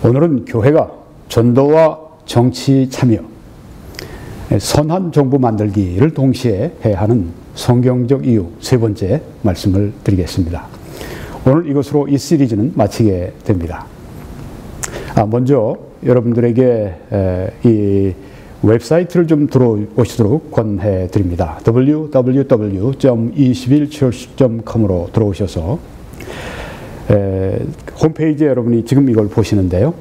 오늘은 교회가 전도와 정치 참여, 선한 정부 만들기를 동시에 해야 하는 성경적 이유 세 번째 말씀을 드리겠습니다. 오늘 이것으로 이 시리즈는 마치게 됩니다. 먼저 여러분들에게 이 웹사이트를 좀 들어오시도록 권해 드립니다. www.21church.com으로 들어오셔서 홈페이지에 여러분이 지금 이걸 보시는데요.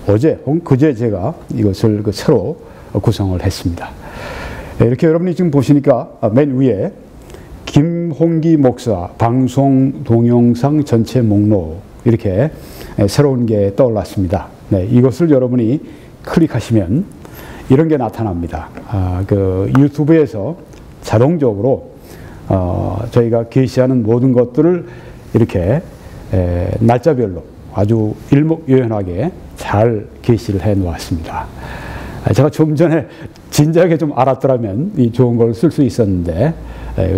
어제 혹은 그제 제가 이것을 새로 구성을 했습니다. 이렇게 여러분이 지금 보시니까 맨 위에 김홍기 목사 방송 동영상 전체 목록 이렇게 새로운 게 떠올랐습니다. 네, 이것을 여러분이 클릭하시면 이런 게 나타납니다. 그 유튜브에서 자동적으로 저희가 게시하는 모든 것들을 이렇게 날짜별로 아주 일목요연하게 잘 게시를 해 놓았습니다. 제가 좀 전에 진작에 좀 알았더라면 이 좋은 걸 쓸 수 있었는데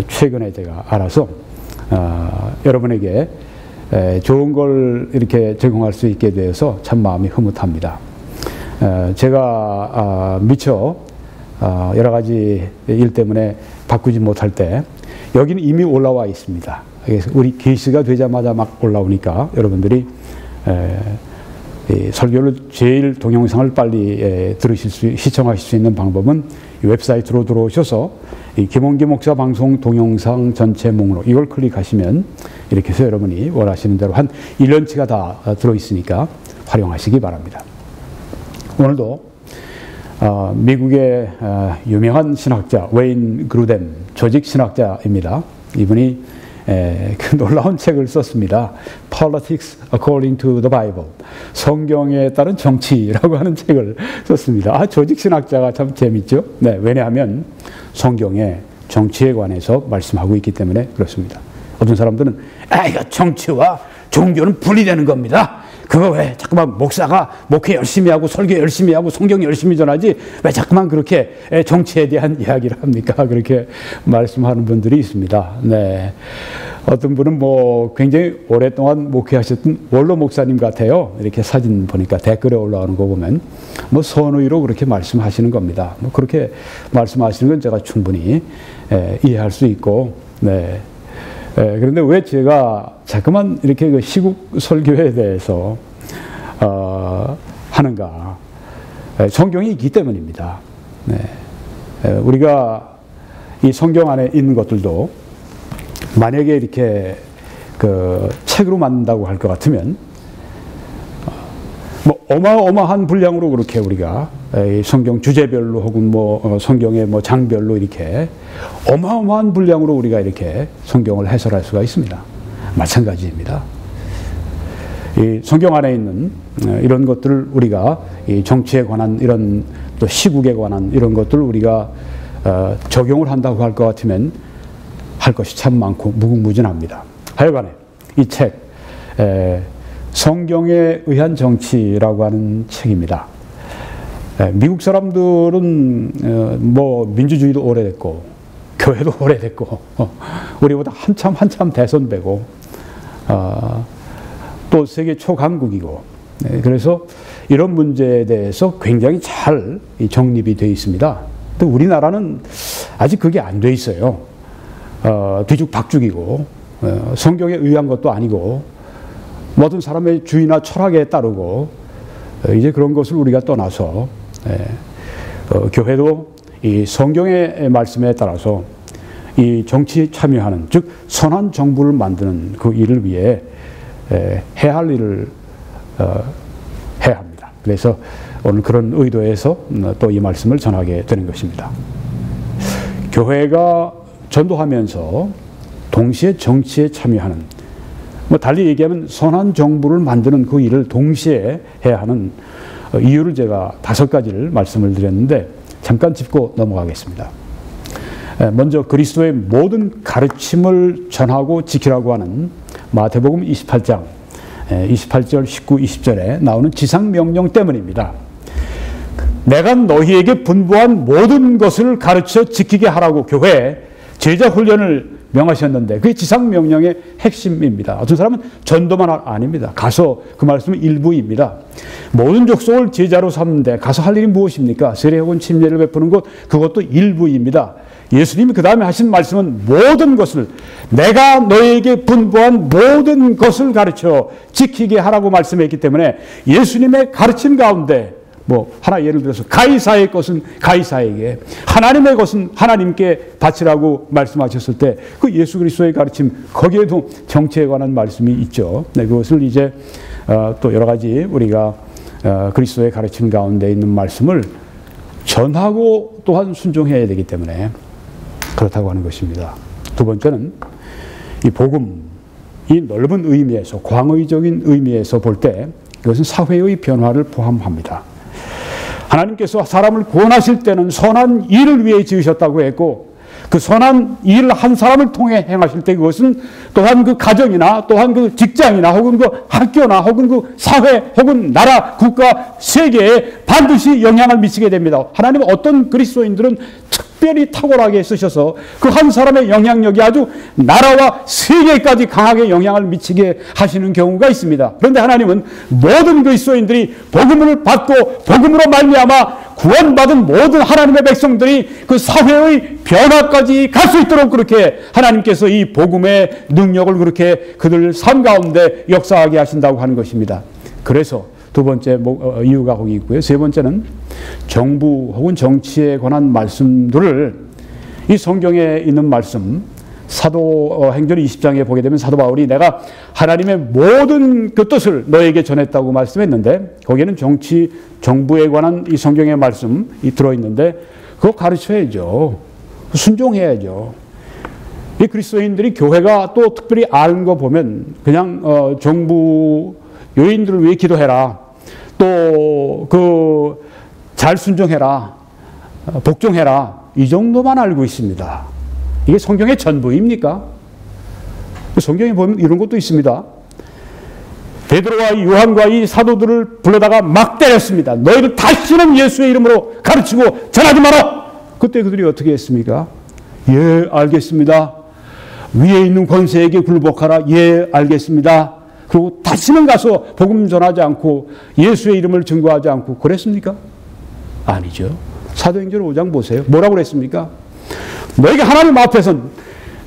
최근에 제가 알아서 여러분에게 좋은 걸 이렇게 제공할 수 있게 되어서 참 마음이 흐뭇합니다. 제가 미처 여러 가지 일 때문에 바꾸지 못할 때 여기는 이미 올라와 있습니다. 그래서 우리 게시가 되자마자 막 올라오니까 여러분들이 설교를 제일 동영상을 빨리 시청하실 수 있는 방법은 웹사이트로 들어오셔서 이 김홍기 목사 방송 동영상 전체 목록 이걸 클릭하시면 이렇게 해서 여러분이 원하시는 대로 한 1년치가 다 들어있으니까 활용하시기 바랍니다. 오늘도 미국의 유명한 신학자 웨인 그루뎀 조직 신학자입니다. 이분이 그 놀라운 책을 썼습니다. Politics According to the Bible. 성경에 따른 정치라고 하는 책을 썼습니다. 조직 신학자가 참 재밌죠? 네, 왜냐하면 성경에 정치에 관해서 말씀하고 있기 때문에 그렇습니다. 어떤 사람들은 이거 정치와 종교는 분리되는 겁니다. 그거 왜 자꾸만 목사가 목회 열심히 하고 설교 열심히 하고 성경 열심히 전하지 왜 자꾸만 그렇게 정치에 대한 이야기를 합니까? 그렇게 말씀하는 분들이 있습니다. 네. 어떤 분은 뭐 굉장히 오랫동안 목회하셨던 원로 목사님 같아요. 이렇게 사진 보니까 댓글에 올라오는 거 보면 뭐 선의로 그렇게 말씀하시는 겁니다. 뭐 그렇게 말씀하시는 건 제가 충분히 이해할 수 있고, 네. 그런데 왜 제가 자꾸만 이렇게 그 시국 설교에 대해서 하는가? 성경이 있기 때문입니다. 네. 우리가 이 성경 안에 있는 것들도 만약에 이렇게 그 책으로 만든다고 할 것 같으면 뭐 어마어마한 분량으로 그렇게 우리가 성경 주제별로 혹은 뭐 성경의 뭐 장별로 이렇게 어마어마한 분량으로 우리가 이렇게 성경을 해설할 수가 있습니다. 마찬가지입니다. 이 성경 안에 있는 이런 것들을 우리가 이 정치에 관한 이런 또 시국에 관한 이런 것들을 우리가 적용을 한다고 할 것 같으면 할 것이 참 많고 무궁무진합니다. 하여간에 이 책 성경에 의한 정치라고 하는 책입니다. 미국 사람들은 뭐 민주주의도 오래됐고 교회도 오래됐고 우리보다 한참 대선배고 또 세계 초강국이고 그래서 이런 문제에 대해서 굉장히 잘 정립이 되어 있습니다. 또 우리나라는 아직 그게 안 돼 있어요. 뒤죽박죽이고 성경에 의한 것도 아니고 모든 사람의 주의나 철학에 따르고 이제 그런 것을 우리가 떠나서 교회도 이 성경의 말씀에 따라서 이 정치에 참여하는 즉 선한 정부를 만드는 그 일을 위해 해야 할 일을 해야 합니다. 그래서 오늘 그런 의도에서 또 이 말씀을 전하게 되는 것입니다. 교회가 전도하면서 동시에 정치에 참여하는 뭐 달리 얘기하면 선한 정부를 만드는 그 일을 동시에 해야 하는 이유를 제가 5가지를 말씀을 드렸는데 잠깐 짚고 넘어가겠습니다. 먼저 그리스도의 모든 가르침을 전하고 지키라고 하는 마태복음 28장 28절, 19, 20절에 나오는 지상명령 때문입니다. 내가 너희에게 분부한 모든 것을 가르쳐 지키게 하라고 교회에 제자 훈련을 명하셨는데 그게 지상명령의 핵심입니다. 어떤 사람은 전도만 아닙니다. 가서 그 말씀은 일부입니다. 모든 족속을 제자로 삼는데 가서 할 일이 무엇입니까? 세례 혹은 침례를 베푸는 것, 그것도 일부입니다. 예수님이 그 다음에 하신 말씀은 모든 것을, 내가 너에게 분부한 모든 것을 가르쳐 지키게 하라고 말씀했기 때문에 예수님의 가르침 가운데 하나 예를 들어서 가이사의 것은 가이사에게, 하나님의 것은 하나님께 바치라고 말씀하셨을 때 그 예수 그리스도의 가르침, 거기에도 정치에 관한 말씀이 있죠. 네, 그것을 이제 또 여러 가지 우리가 그리스도의 가르침 가운데 있는 말씀을 전하고 또한 순종해야 되기 때문에 그렇다고 하는 것입니다. 두 번째는 이 복음, 이 넓은 의미에서, 광의적인 의미에서 볼 때 이것은 사회의 변화를 포함합니다. 하나님께서 사람을 구원하실 때는 선한 일을 위해 지으셨다고 했고, 그 선한 일을 한 사람을 통해 행하실 때 그것은 또한 그 가정이나 또한 그 직장이나 혹은 그 학교나 혹은 그 사회 혹은 나라, 국가, 세계에 반드시 영향을 미치게 됩니다. 하나님은 어떤 그리스도인들은 특별히 탁월하게 쓰셔서 그 한 사람의 영향력이 아주 나라와 세계까지 강하게 영향을 미치게 하시는 경우가 있습니다. 그런데 하나님은 모든 그리스도인들이 복음을 받고 복음으로 말미암아 구원받은 모든 하나님의 백성들이 그 사회의 변화까지 갈 수 있도록 그렇게 하나님께서 이 복음의 능력을 그렇게 그들 삶 가운데 역사하게 하신다고 하는 것입니다. 그래서 두 번째 이유가 거기 있고요. 세 번째는 정부 혹은 정치에 관한 말씀들을 이 성경에 있는 말씀, 사도행전 20장에 보게 되면 사도 바울이 내가 하나님의 모든 그 뜻을 너에게 전했다고 말씀했는데 거기에는 정치, 정부에 관한 이 성경의 말씀이 들어있는데 그거 가르쳐야죠. 순종해야죠. 이 그리스도인들이 교회가 또 특별히 아는 거 보면 그냥 정부 요인들을 위해 기도해라. 또 잘 순종해라. 복종해라. 이 정도만 알고 있습니다. 이게 성경의 전부입니까? 성경에 보면 이런 것도 있습니다. 베드로와 요한과 이 사도들을 불러다가 막 때렸습니다. 너희를 다시는 예수의 이름으로 가르치고 전하지 마라. 그때 그들이 어떻게 했습니까? 예, 알겠습니다. 위에 있는 권세에게 굴복하라. 예, 알겠습니다. 그리고 다시는 가서 복음 전하지 않고 예수의 이름을 증거하지 않고 그랬습니까? 아니죠. 사도행전 5장 보세요. 뭐라고 그랬습니까? 너희가 하나님 앞에서는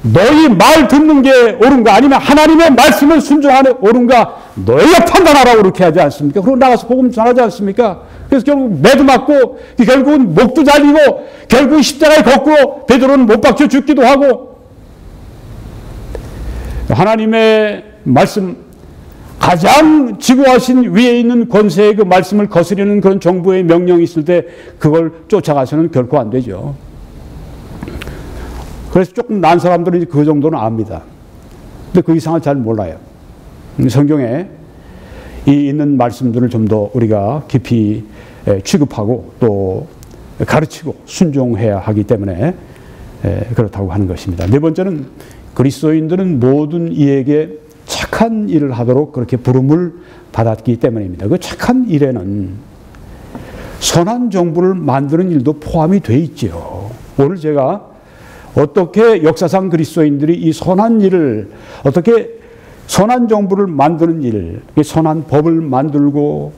너희 말 듣는 게 옳은가 아니면 하나님의 말씀을 순종하는 옳은가 너희가 판단하라고 그렇게 하지 않습니까? 그리고 나가서 복음 전하지 않습니까? 그래서 결국 매도 맞고 결국은 목도 잘리고 결국 십자가에 걷고 베드로는 못 박혀 죽기도 하고 하나님의 말씀 가장 지구하신 위에 있는 권세의 그 말씀을 거스르는 그런 정부의 명령이 있을 때 그걸 쫓아가서는 결코 안 되죠. 그래서 조금 난 사람들은 그 정도는 압니다. 근데 그 이상을 잘 몰라요. 성경에 이 있는 말씀들을 좀 더 우리가 깊이 취급하고 또 가르치고 순종해야 하기 때문에 그렇다고 하는 것입니다. 네 번째는 그리스도인들은 모든 이에게 착한 일을 하도록 그렇게 부름을 받았기 때문입니다. 그 착한 일에는 선한 정부를 만드는 일도 포함이 돼 있죠. 오늘 제가 어떻게 역사상 그리스도인들이 이 선한 일을 어떻게 선한 정부를 만드는 일, 선한 법을 만들고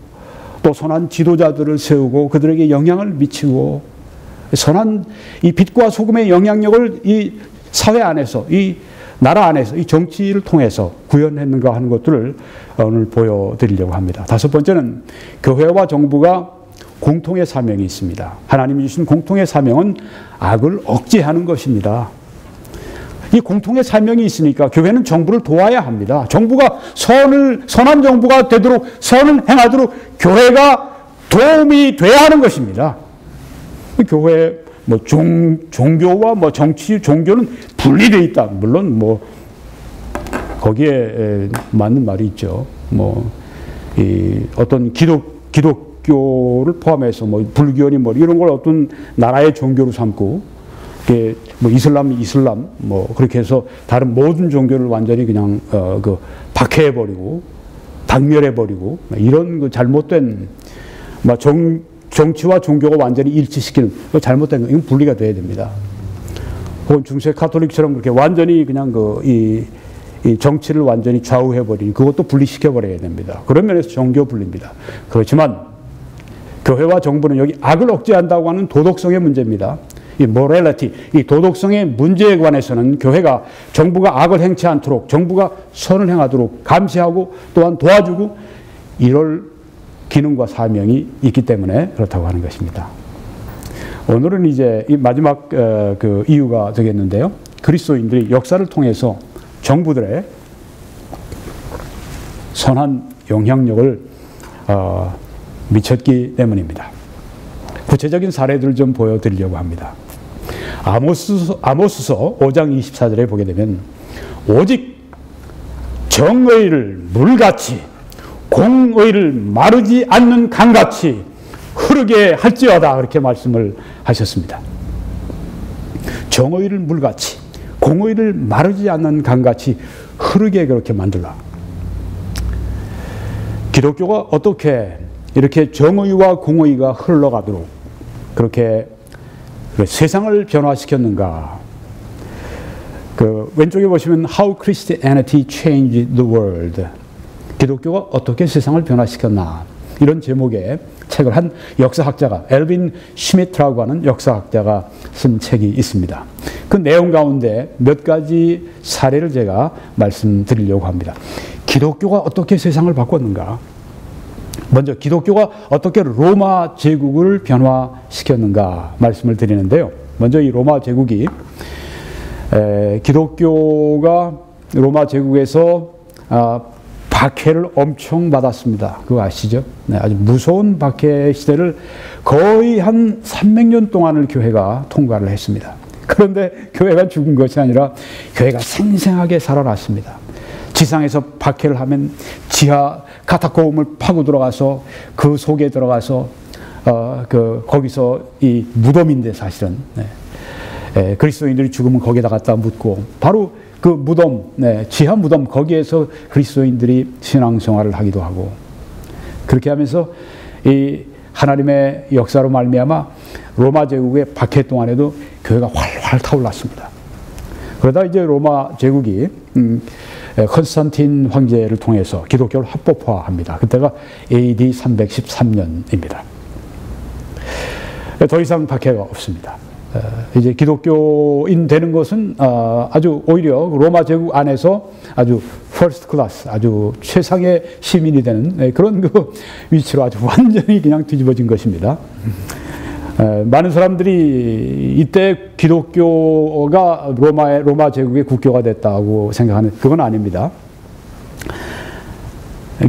또 선한 지도자들을 세우고 그들에게 영향을 미치고 선한 이 빛과 소금의 영향력을 이 사회 안에서 이 나라 안에서 이 정치를 통해서 구현했는가 하는 것들을 오늘 보여드리려고 합니다. 다섯 번째는 교회와 정부가 공통의 사명이 있습니다. 하나님이 주신 공통의 사명은 악을 억제하는 것입니다. 이 공통의 사명이 있으니까 교회는 정부를 도와야 합니다. 정부가 선한 정부가 되도록 선을 행하도록 교회가 도움이 돼야 하는 것입니다. 교회 종교와 정치, 종교는 분리되어 있다. 물론 거기에 맞는 말이 있죠. 어떤 기독교를 포함해서 불교니 이런 걸 어떤 나라의 종교로 삼고, 이슬람 그렇게 해서 다른 모든 종교를 완전히 그냥 박해해버리고 박멸해버리고 이런 그 잘못된 정치와 종교가 완전히 일치시키는 잘못된 거, 이건 분리가 돼야 됩니다. 혹은 중세 가톨릭처럼 그렇게 완전히 그냥 이 정치를 완전히 좌우해버리니 그것도 분리시켜버려야 됩니다. 그런 면에서 정교 분리입니다. 그렇지만 교회와 정부는 여기 악을 억제한다고 하는 도덕성의 문제입니다. 이 모랄리티, 이 도덕성의 문제에 관해서는 교회가 정부가 악을 행치 않도록, 정부가 선을 행하도록 감시하고 또한 도와주고 이럴 기능과 사명이 있기 때문에 그렇다고 하는 것입니다. 오늘은 이제 이 마지막 그 이유가 되겠는데요. 그리스도인들이 역사를 통해서 정부들의 선한 영향력을 미쳤기 때문입니다. 구체적인 사례들을 좀 보여드리려고 합니다. 아모스서 5장 24절에 보게 되면 오직 정의를 물같이 공의를 마르지 않는 강같이 흐르게 할지어다 그렇게 말씀을 하셨습니다. 정의를 물같이 공의를 마르지 않는 강같이 흐르게 그렇게 만들라. 기독교가 어떻게 이렇게 정의와 공의가 흘러가도록 그렇게 세상을 변화시켰는가. 그 왼쪽에 보시면 How Christianity Changed the World. 기독교가 어떻게 세상을 변화시켰나. 이런 제목의 책을 한 역사학자가 엘빈 슈미트라고 하는 역사학자가 쓴 책이 있습니다. 그 내용 가운데 몇 가지 사례를 제가 말씀드리려고 합니다. 기독교가 어떻게 세상을 바꿨는가. 먼저 기독교가 어떻게 로마 제국을 변화시켰는가 말씀을 드리는데요. 먼저 이 로마 제국이 기독교가 로마 제국에서 박해를 엄청 받았습니다. 그거 아시죠? 네, 아주 무서운 박해 시대를 거의 한 300년 동안을 교회가 통과를 했습니다. 그런데 교회가 죽은 것이 아니라 교회가 생생하게 살아났습니다. 지상에서 박해를 하면 지하 카타콤을 파고 들어가서 그 속에 들어가서 거기서 이 무덤인데 사실은 그리스도인들이 죽으면 거기다 갖다 묻고 바로 그 무덤, 지하 무덤 거기에서 그리스도인들이 신앙생활을 하기도 하고 그렇게 하면서 이 하나님의 역사로 말미암아 로마 제국의 박해 동안에도 교회가 활활 타올랐습니다. 그러다 이제 로마 제국이 컨스탄틴 황제를 통해서 기독교를 합법화합니다. 그때가 AD 313년입니다. 더 이상 박해가 없습니다. 이제 기독교인 되는 것은 아주 오히려 로마 제국 안에서 아주 퍼스트 클래스, 아주 최상의 시민이 되는 그런 그 위치로 아주 완전히 그냥 뒤집어진 것입니다. 많은 사람들이 이때 기독교가 로마 제국의 국교가 됐다고 생각하는 그건 아닙니다.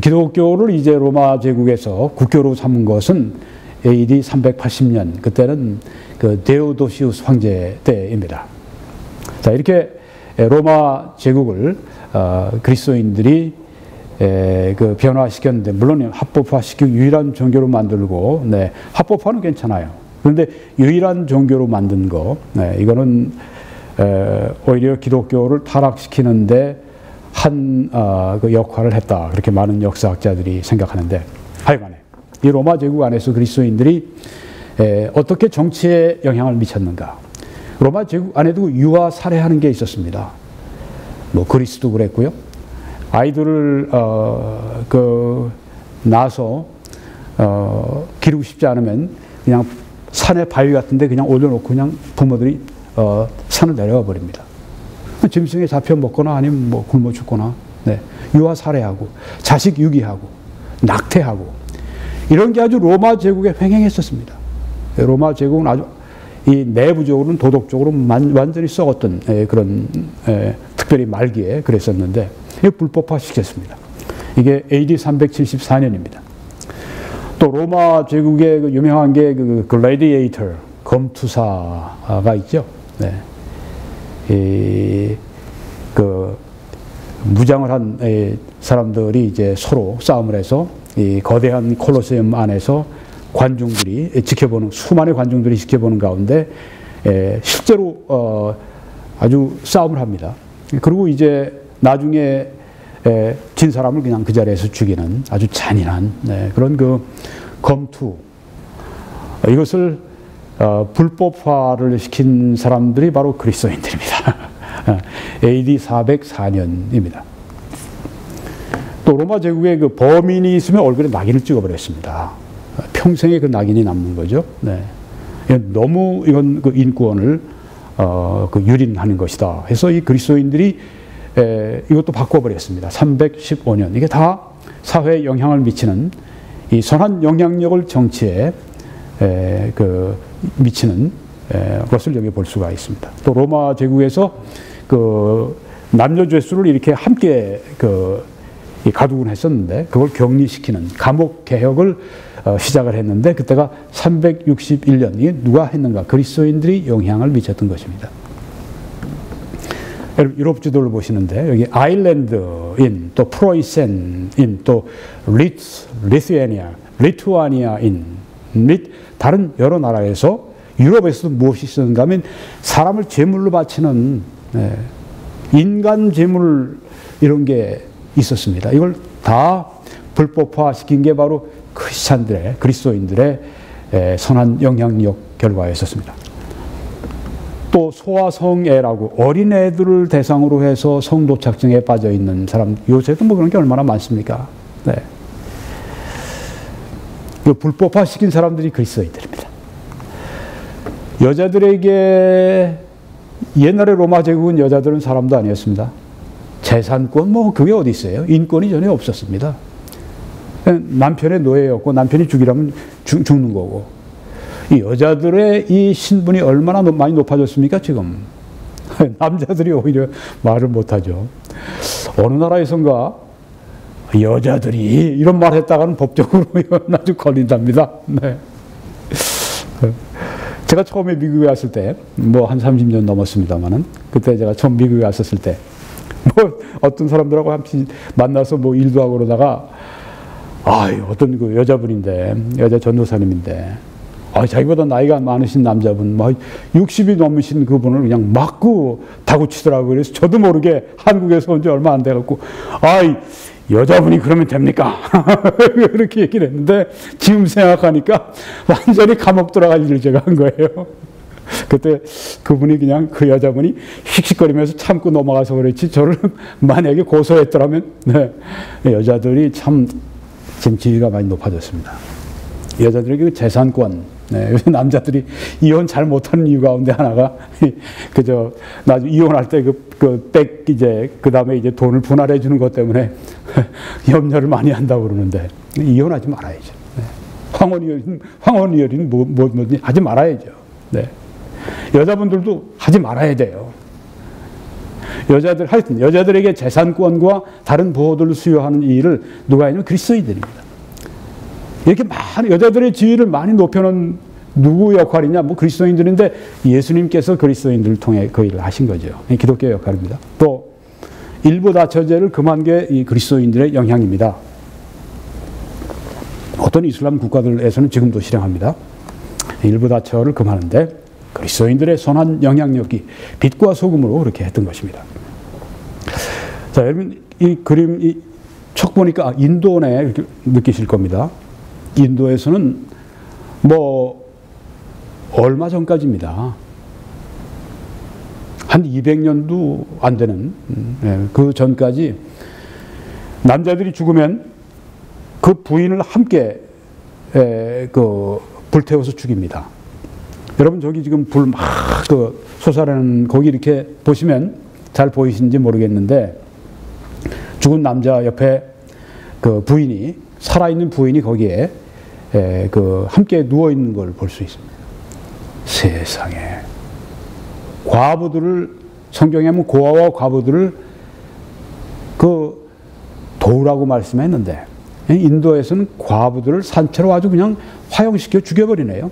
기독교를 이제 로마 제국에서 국교로 삼은 것은 AD 380년 그때는 그 데오도시우스 황제 때입니다. 자, 이렇게 로마 제국을 그리스도인들이 그 변화시켰는데 물론 합법화시키고 유일한 종교로 만들고 합법화는 괜찮아요. 그런데 유일한 종교로 만든 거 이거는 오히려 기독교를 타락시키는데 한 그 역할을 했다. 그렇게 많은 역사학자들이 생각하는데 하여간에 이 로마 제국 안에서 그리스도인들이 어떻게 정치에 영향을 미쳤는가. 로마 제국 안에도 유아 살해하는 게 있었습니다. 뭐 그리스도 그랬고요. 아이들을 낳아서 기르고 싶지 않으면 그냥 산에 바위 같은데 그냥 올려놓고 그냥 부모들이 산을 내려가 버립니다. 짐승에 잡혀 먹거나 아니면 뭐 굶어 죽거나 유아 살해하고 자식 유기하고 낙태하고 이런 게 아주 로마 제국에 횡행했었습니다. 로마 제국은 아주 이 내부적으로는 도덕적으로 완전히 썩었던 그런 특별히 말기에 그랬었는데 불법화시켰습니다. 이게 AD 374년입니다. 또 로마 제국의 그 유명한 게 그 글래디에이터 검투사가 있죠. 그 무장을 한 사람들이 이제 서로 싸움을 해서 이 거대한 콜로세움 안에서 관중들이 지켜보는 수많은 관중들이 지켜보는 가운데 실제로 아주 싸움을 합니다. 그리고 이제 나중에 진 사람을 그냥 그 자리에서 죽이는 아주 잔인한 그런 그 검투 이것을 불법화를 시킨 사람들이 바로 그리스도인들입니다. AD 404년입니다. 또 로마 제국에 그 범인이 있으면 얼굴에 낙인을 찍어버렸습니다. 평생에 그 낙인이 남는 거죠. 네. 너무 이건 그 인권을 그 유린하는 것이다 해서 이 그리스도인들이 이것도 바꿔버렸습니다. 315년. 이게 다 사회에 영향을 미치는 이 선한 영향력을 정치에 미치는 것을 여기 볼 수가 있습니다. 또 로마 제국에서 그 남녀 죄수를 이렇게 함께 가두곤 했었는데 그걸 격리시키는 감옥 개혁을 시작을 했는데 그때가 361년. 이게 누가 했는가? 그리스도인들이 영향을 미쳤던 것입니다. 여러분 유럽 지도를 보시는데 여기 아일랜드인, 또 프로이센인, 또 리투아니아인 및 다른 여러 나라에서 유럽에서도 무엇이 있었는가 하면 사람을 제물로 바치는 인간 제물 이런 게 있었습니다. 이걸 다 불법화시킨 게 바로 그리스도인들의 선한 영향력 결과였었습니다. 또 소아성애라고 어린애들을 대상으로 해서 성도착증에 빠져 있는 사람, 요새도 뭐 그런 게 얼마나 많습니까? 네. 불법화시킨 사람들이 그리스도인들입니다. 여자들에게 옛날에 로마 제국은 여자들은 사람도 아니었습니다. 재산권 뭐 그게 어디 있어요? 인권이 전혀 없었습니다. 남편의 노예였고 남편이 죽이라면 죽는 거고. 이 여자들의 이 신분이 얼마나 많이 높아졌습니까 지금? 남자들이 오히려 말을 못하죠. 어느 나라에선가 여자들이 이런 말 했다가는 법적으로 아주 걸린답니다. 네. 제가 처음에 미국에 왔을 때, 뭐 한 30년 넘었습니다만은, 그때 제가 처음 미국에 왔었을 때, 뭐 어떤 사람들하고 함께 만나서 뭐 일도 하고 그러다가, 어떤 그 여자분인데, 여자 전도사님인데, 자기보다 나이가 많으신 남자분, 뭐 60이 넘으신 그분을 그냥 막 다구치더라고요. 그래서 저도 모르게 한국에서 온 지 얼마 안 돼갖고, 여자분이 그러면 됩니까? 그렇게 얘기를 했는데, 지금 생각하니까 완전히 감옥 들어갈 일을 제가 한 거예요. 그때 그분이 그냥 그 여자분이 씩씩거리면서 참고 넘어가서 그랬지, 저를 만약에 고소했더라면, 여자들이 참 지금 지위가 많이 높아졌습니다. 여자들에게 그 재산권, 요새 남자들이 이혼 잘 못하는 이유 가운데 하나가, 나중에 이혼할 때 그 다음에 이제 돈을 분할해 주는 것 때문에 염려를 많이 한다고 그러는데, 이혼하지 말아야죠. 황혼이여린 뭐든지 하지 말아야죠. 네. 여자분들도 하지 말아야 돼요. 하여튼 여자들에게 재산권과 다른 보호들을 수여하는 이 일을 누가 했냐면 그리스도인들입니다. 이렇게 많은 여자들의 지위를 많이 높여놓은 누구 역할이냐? 뭐 그리스도인들인데 예수님께서 그리스도인들을 통해 그 일을 하신 거죠. 기독교의 역할입니다. 또 일부 다처제를 금한 게 이 그리스도인들의 영향입니다. 어떤 이슬람 국가들에서는 지금도 실행합니다. 일부 다처를 금하는데 그리스도인들의 선한 영향력이 빛과 소금으로 그렇게 했던 것입니다. 자, 여러분 이 그림 척 보니까 인도네 이렇게 느끼실 겁니다. 인도에서는 뭐 얼마 전까지입니다. 한 200년도 안 되는 그 전까지 남자들이 죽으면 그 부인을 함께 불태워서 죽입니다. 여러분 저기 지금 불 막 솟아나는 거기 이렇게 보시면 잘 보이시는지 모르겠는데 죽은 남자 옆에 그 부인이 살아있는 부인이 거기에 함께 누워 있는 걸 볼 수 있습니다. 세상에 과부들을 성경에 보면 고아와 과부들을 도우라고 말씀했는데 인도에서는 과부들을 산채로 아주 그냥 화형시켜 죽여버리네요.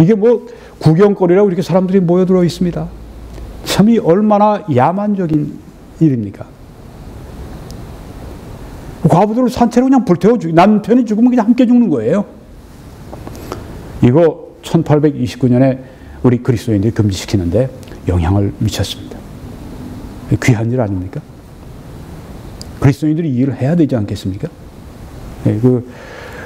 이게 뭐 구경거리라고 이렇게 사람들이 모여들어 있습니다. 참 이 얼마나 야만적인 일입니까? 과부들을 산채로 그냥 불태워 남편이 죽으면 그냥 함께 죽는 거예요. 이거 1829년에 우리 그리스도인들이 금지시키는데 영향을 미쳤습니다. 귀한 일 아닙니까? 그리스도인들이 이 일을 해야 되지 않겠습니까?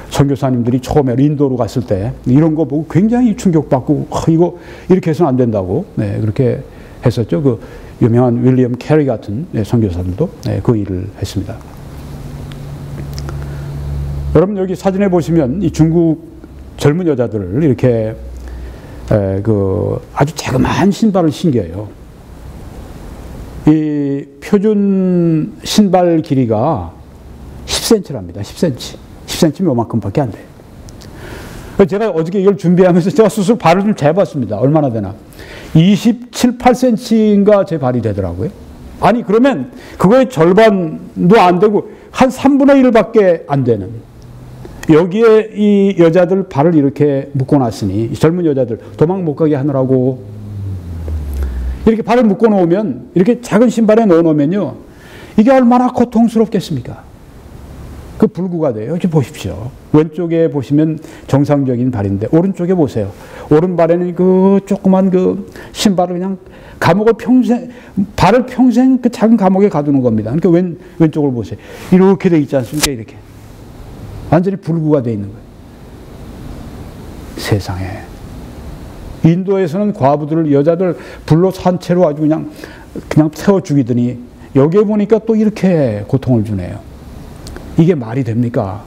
선교사님들이 처음에 인도로 갔을 때 이런 거 보고 굉장히 충격받고 이거 이렇게 해서는 안 된다고 그렇게 했었죠. 그 유명한 윌리엄 캐리 같은 선교사들도 그 일을 했습니다. 여러분 여기 사진에 보시면 이 중국 젊은 여자들을 이렇게 그 아주 자그마한 신발을 신겨요. 이 표준 신발 길이가 10cm랍니다. 10cm. 10cm 요만큼밖에 안 돼요. 제가 어저께 이걸 준비하면서 제가 스스로 발을 좀 재봤습니다. 얼마나 되나. 27, 8cm인가 제 발이 되더라고요. 아니 그러면 그거의 절반도 안 되고 한 3분의 1밖에 안 되는, 여기에 이 여자들 발을 이렇게 묶어놨으니 젊은 여자들 도망 못 가게 하느라고 이렇게 발을 묶어놓으면, 이렇게 작은 신발에 넣어놓으면요 이게 얼마나 고통스럽겠습니까? 그 불구가 돼요. 여기 보십시오. 왼쪽에 보시면 정상적인 발인데 오른쪽에 보세요. 오른발에는 그 조그만 그 신발을 그냥 감옥을 평생, 발을 평생 그 작은 감옥에 가두는 겁니다. 그러니까 왼쪽을 보세요. 이렇게 돼 있지 않습니까? 이렇게. 완전히 불구가 돼 있는 거예요. 세상에. 인도에서는 과부들을, 여자들 불로 산채로 아주 그냥 태워 죽이더니 여기에 보니까 또 이렇게 고통을 주네요. 이게 말이 됩니까?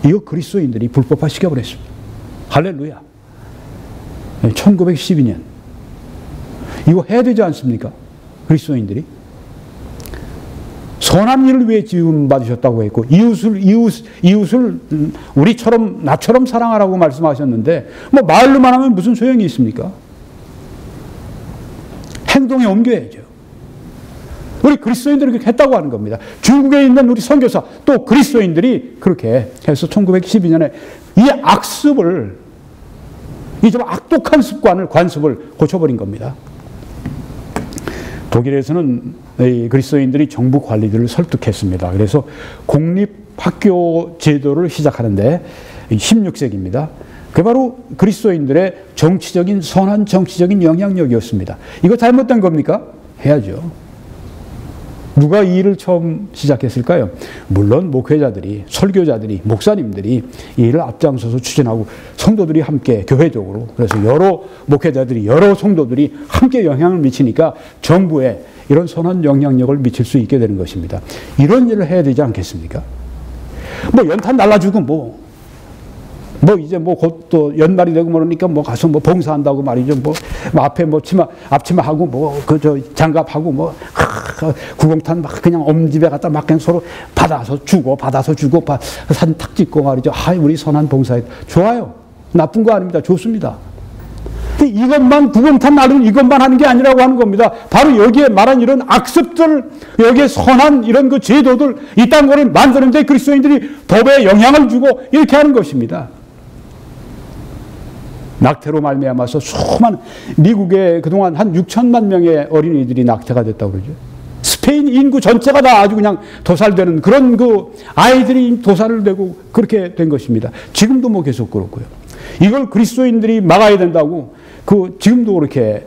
이거 그리스도인들이 불법화 시켜버렸습니다. 할렐루야. 1912년. 이거 해야 되지 않습니까? 그리스도인들이. 선한 일을 위해 지음받으셨다고 했고, 이웃을 우리처럼, 나처럼 사랑하라고 말씀하셨는데, 뭐 말로만 하면 무슨 소용이 있습니까? 행동에 옮겨야죠. 우리 그리스도인들이 그렇게 했다고 하는 겁니다. 중국에 있는 우리 선교사, 또 그리스도인들이 그렇게 해서 1912년에 이 악습을, 이 좀 악독한 습관을, 관습을 고쳐버린 겁니다. 독일에서는 이 그리스도인들이 정부 관리들을 설득했습니다. 그래서 공립학교 제도를 시작하는데 16세기입니다. 그게 바로 그리스도인들의 정치적인, 선한 정치적인 영향력이었습니다. 이거 잘못된 겁니까? 해야죠. 누가 이 일을 처음 시작했을까요? 물론 목회자들이, 설교자들이, 목사님들이 이 일을 앞장서서 추진하고 성도들이 함께 교회적으로, 그래서 여러 목회자들이, 여러 성도들이 함께 영향을 미치니까 정부에 이런 선한 영향력을 미칠 수 있게 되는 것입니다. 이런 일을 해야 되지 않겠습니까? 뭐 연탄 날라주고 뭐 이제 뭐 곧 또 연말이 되고 그러니까 뭐 가서 뭐 봉사한다고 말이죠. 뭐 앞에 뭐 앞치마하고 뭐 그 저 장갑하고 뭐 구공탄 막 그냥 엄집에 갖다 막 그냥 서로 받아서 주고 사진 탁 찍고 말이죠. 우리 선한 봉사에 좋아요. 나쁜 거 아닙니다. 좋습니다. 근데 이것만, 구공탄 나르는 이것만 하는 게 아니라고 하는 겁니다. 바로 여기에 말한 이런 악습들, 여기에 선한 이런 그 제도들, 이딴 거를 만드는데 그리스도인들이 법에 영향을 주고 이렇게 하는 것입니다. 낙태로 말미암아서 수많은, 미국에 그동안 한 6천만 명의 어린이들이 낙태가 됐다고 그러죠. 스페인 인구 전체가 다 아주 그냥 도살되는 그런 그 아이들이 도살을 되고 그렇게 된 것입니다. 지금도 뭐 계속 그렇고요. 이걸 그리스도인들이 막아야 된다고 지금도 그렇게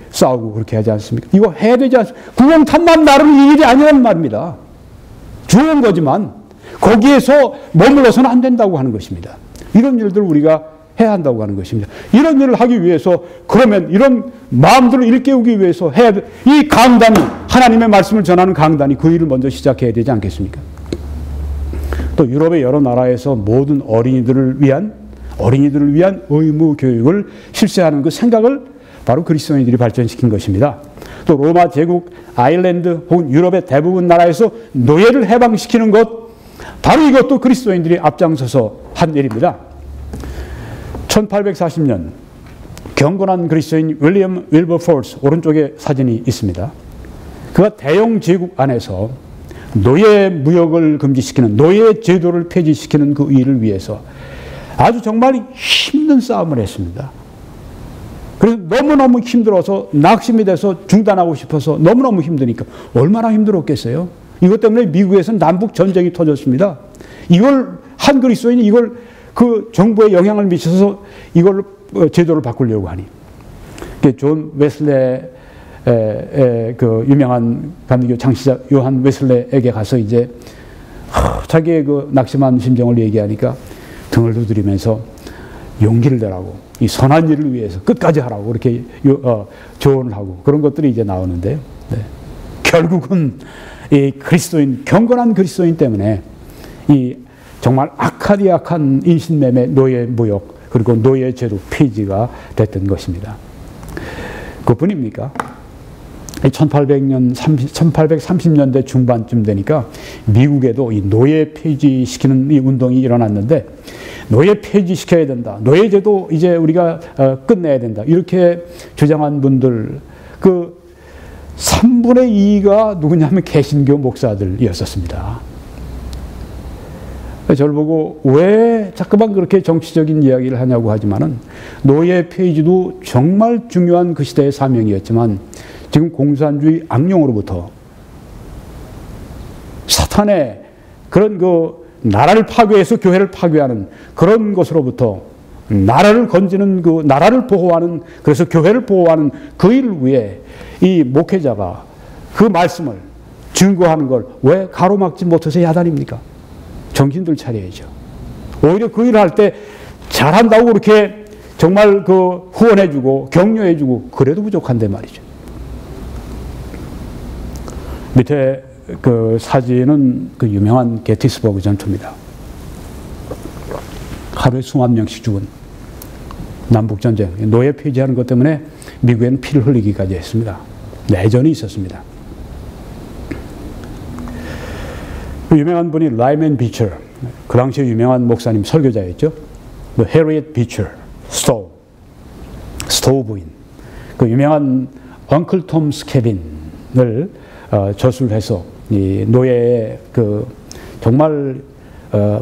싸우고 그렇게 하지 않습니까? 이거 해야 되지 않습니까? 구공탄만 나르는 이 일이 아니라는 말입니다. 좋은 거지만 거기에서 머물러서는 안 된다고 하는 것입니다. 이런 일들을 우리가 해야 한다고 하는 것입니다. 이런 일을 하기 위해서, 그러면 이런 마음들을 일깨우기 위해서 해야 돼. 이 강단이, 하나님의 말씀을 전하는 강단이 그 일을 먼저 시작해야 되지 않겠습니까? 또 유럽의 여러 나라에서 모든 어린이들을 위한 의무 교육을 실시하는 그 생각을 바로 그리스도인들이 발전시킨 것입니다. 또 로마 제국, 아일랜드 혹은 유럽의 대부분 나라에서 노예를 해방시키는 것, 바로 이것도 그리스도인들이 앞장서서 한 일입니다. 1840년 경건한 그리스도인 윌리엄 윌버포스, 오른쪽에 사진이 있습니다. 그가 대영 제국 안에서 노예 무역을 금지시키는, 노예 제도를 폐지시키는 그 일을 위해서 아주 정말 힘든 싸움을 했습니다. 그래서 너무너무 힘들어서 낙심이 돼서 중단하고 싶어서, 너무너무 힘드니까. 얼마나 힘들었겠어요? 이것 때문에 미국에서는 남북 전쟁이 터졌습니다. 이걸 한 그리스도인이 이걸 그 정부에 영향을 미쳐서 이걸 제도를 바꾸려고 하니. 존 웨슬레의 그 유명한 감리교 창시자 요한 웨슬레에게 가서 이제 자기의 그 낙심한 심정을 얘기하니까 등을 두드리면서 용기를 내라고, 이 선한 일을 위해서 끝까지 하라고 그렇게 조언을 하고 그런 것들이 이제 나오는데요. 네. 결국은 이 그리스도인, 경건한 그리스도인 때문에 이 정말 악한 인신매매, 노예무역, 그리고 노예제도 폐지가 됐던 것입니다. 그뿐입니까? 1830년대 중반쯤 되니까 미국에도 이 노예 폐지시키는 이 운동이 일어났는데, 노예 폐지시켜야 된다, 노예제도 이제 우리가 끝내야 된다, 이렇게 주장한 분들 그 3분의 2가 누구냐면 개신교 목사들이었었습니다. 저를 보고 왜 자꾸만 그렇게 정치적인 이야기를 하냐고 하지만은, 노예 폐지도 정말 중요한 그 시대의 사명이었지만 지금 공산주의 악령으로부터, 사탄의 그런 그 나라를 파괴해서 교회를 파괴하는 그런 것으로부터 나라를 건지는, 그 나라를 보호하는, 그래서 교회를 보호하는 그 일을 위해 이 목회자가 그 말씀을 증거하는 걸 왜 가로막지 못해서 야단입니까? 정신들 차려야죠. 오히려 그 일을 할 때 잘한다고 그렇게 정말 그 후원해주고 격려해주고 그래도 부족한데 말이죠. 밑에 그 사진은 그 유명한 게티스버그 전투입니다. 하루에 수만 명씩 죽은 남북전쟁, 노예 폐지하는 것 때문에 미국에는 피를 흘리기까지 했습니다. 내전이 있었습니다. 그 유명한 분이 라이먼 비처, 그 당시에 유명한 목사님, 설교자였죠. 해리엇 비처, 스토우 부인, 그 유명한 엉클 톰 스케빈을 저술해서 이 노예의 그 정말